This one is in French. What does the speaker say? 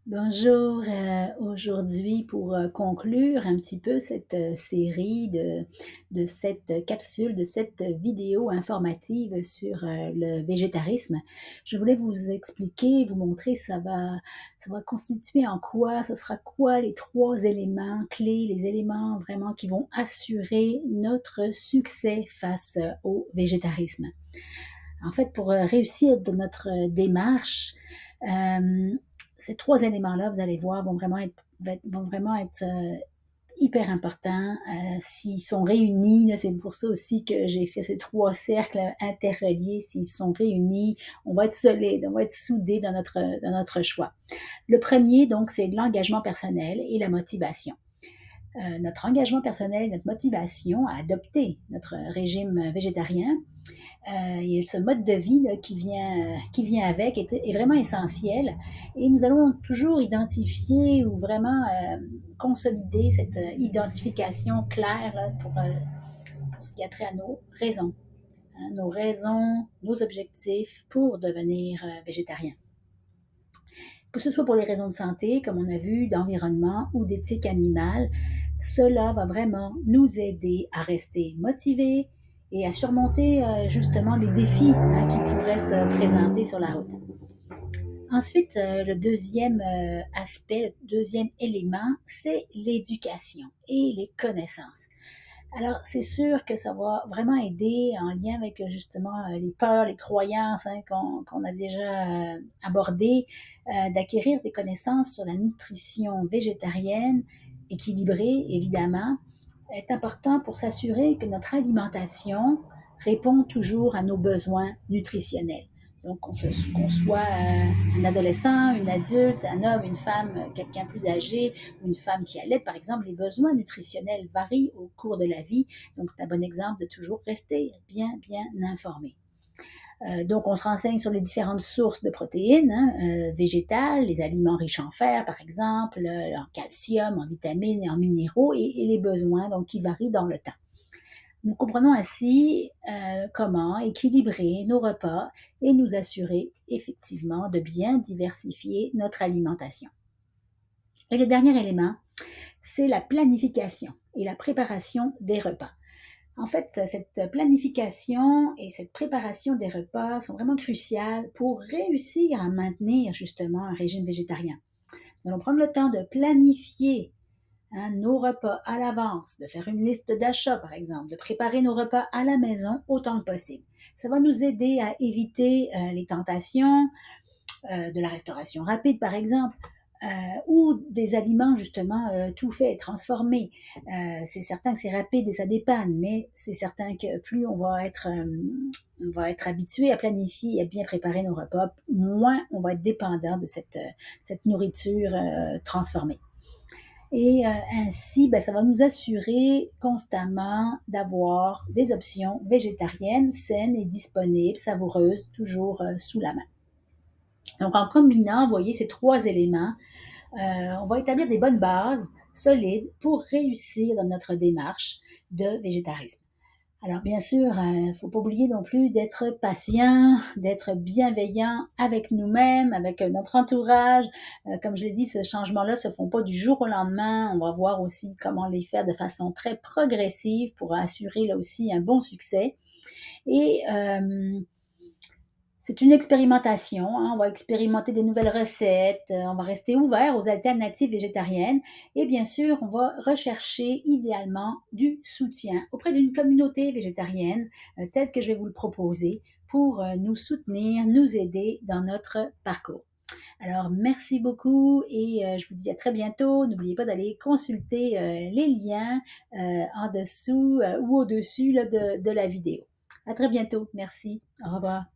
Bonjour, aujourd'hui pour, conclure un petit peu cette, série de cette capsule, de cette vidéo informative sur, le végétarisme. Je voulais vous expliquer, vous montrer ça va constituer en quoi, ce sera quoi les 3 éléments clés, les éléments vraiment qui vont assurer notre succès face, au végétarisme. En fait, pour, réussir dans notre, démarche, hem, ces 3 éléments-là, vous allez voir, vont vraiment être, hyper importants. S'ils sont réunis, là, c'est pour ça aussi que j'ai fait ces 3 cercles interreliés. S'ils sont réunis, on va être solide, on va être soudés dans notre choix. Le premier, donc, c'est l'engagement personnel et la motivation. Notre engagement personnel, notre motivation à adopter notre régime végétarien, et ce mode de vie là, qui vient avec est vraiment essentiel. Et nous allons toujours identifier ou vraiment consolider cette identification claire là, pour ce qui a trait à nos raisons. Hein, nos raisons, nos objectifs pour devenir végétarien. Que ce soit pour les raisons de santé, comme on a vu, d'environnement ou d'éthique animale, cela va vraiment nous aider à rester motivés et à surmonter justement les défis qui pourraient se présenter sur la route. Ensuite, le deuxième aspect, le deuxième élément, c'est l'éducation et les connaissances. Alors, c'est sûr que ça va vraiment aider en lien avec justement les peurs, les croyances qu'on a déjà abordées, d'acquérir des connaissances sur la nutrition végétarienne, équilibrée évidemment, est important pour s'assurer que notre alimentation répond toujours à nos besoins nutritionnels. Donc, qu'on soit un adolescent, une adulte, un homme, une femme, quelqu'un plus âgé, ou une femme qui allait, par exemple, les besoins nutritionnels varient au cours de la vie. Donc, c'est un bon exemple de toujours rester bien informé. Donc, on se renseigne sur les différentes sources de protéines végétales, les aliments riches en fer, par exemple, en calcium, en vitamines et en minéraux, et les besoins donc, qui varient dans le temps. Nous comprenons ainsi comment équilibrer nos repas et nous assurer effectivement de bien diversifier notre alimentation. Et le dernier élément, c'est la planification et la préparation des repas. En fait, cette planification et cette préparation des repas sont vraiment cruciales pour réussir à maintenir justement un régime végétarien. Nous allons prendre le temps de planifier nos repas à l'avance, de faire une liste d'achats par exemple, de préparer nos repas à la maison autant que possible. Ça va nous aider à éviter les tentations de la restauration rapide par exemple, ou des aliments justement tout faits et transformés. C'est certain que c'est rapide et ça dépanne, mais c'est certain que plus on va être habitué à planifier et à bien préparer nos repas, moins on va être dépendant de cette nourriture transformée. Et ainsi, ben, ça va nous assurer constamment d'avoir des options végétariennes, saines et disponibles, savoureuses, toujours sous la main. Donc, en combinant, vous voyez, ces 3 éléments, on va établir des bonnes bases solides pour réussir dans notre démarche de végétarisme. Alors bien sûr, il ne faut pas oublier non plus d'être patient, d'être bienveillant avec nous-mêmes, avec notre entourage. Comme je l'ai dit, ces changements-là ne se font pas du jour au lendemain. On va voir aussi comment les faire de façon très progressive pour assurer là aussi un bon succès. Et c'est une expérimentation, on va expérimenter des nouvelles recettes, on va rester ouvert aux alternatives végétariennes et bien sûr, on va rechercher idéalement du soutien auprès d'une communauté végétarienne telle que je vais vous le proposer pour nous soutenir, nous aider dans notre parcours. Alors, merci beaucoup et je vous dis à très bientôt. N'oubliez pas d'aller consulter les liens en dessous ou au-dessus là, de la vidéo. À très bientôt. Merci. Au revoir.